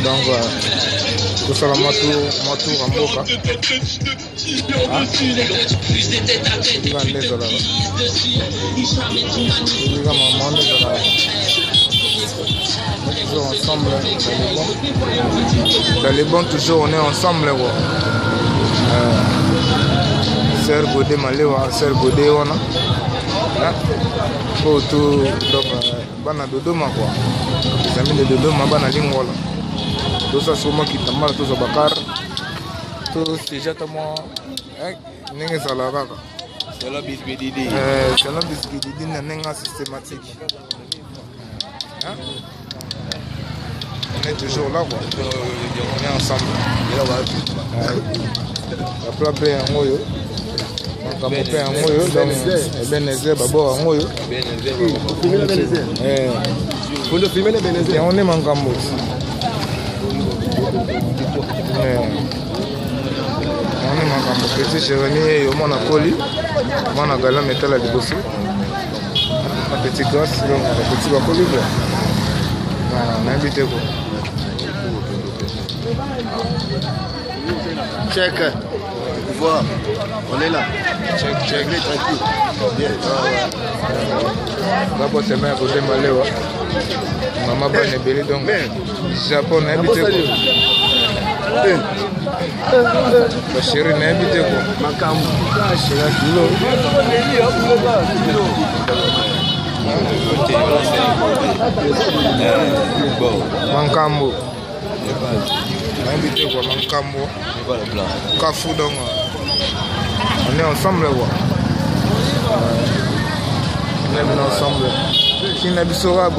Donc tout ça moi tout en boca. Toujours ensemble dans les bons, toujours on est ensemble. Sœur Godé Malewa, Sœur Godé wana. Pour tout donc bana Dodoma quoi. Les amis de Dodoma bana Lingola. Tout ça sur moi qui t'a mal, tout ça bakar. Tout déjà moi n'est pas la vague. C'est la biscuit Didi. C'est la biscuit Didi n'est pas systématique. On est toujours là quoi. On est ensemble. La plaie en moyo. On peut faire un moyo. Ebenezer babo en moyo. On est mangambo. On est mangambo. Petit Jérémy, on a poli. On a galà métal à débosser. Un petit gosse, un petit bakoli. On a invité quoi. Check. Voir. On est là. Check. Tranquille. Bien. D'abord, c'est ma côté Maléwa. Maman va ne belé donc. Japon n'a habité quoi. Ma chérie n'a habité quoi. Makambo. Mankambo. Invité quoi, Mankambo. Kafou donc. On est ensemble quoi. On est ensemble. Qui n'a pas besoin de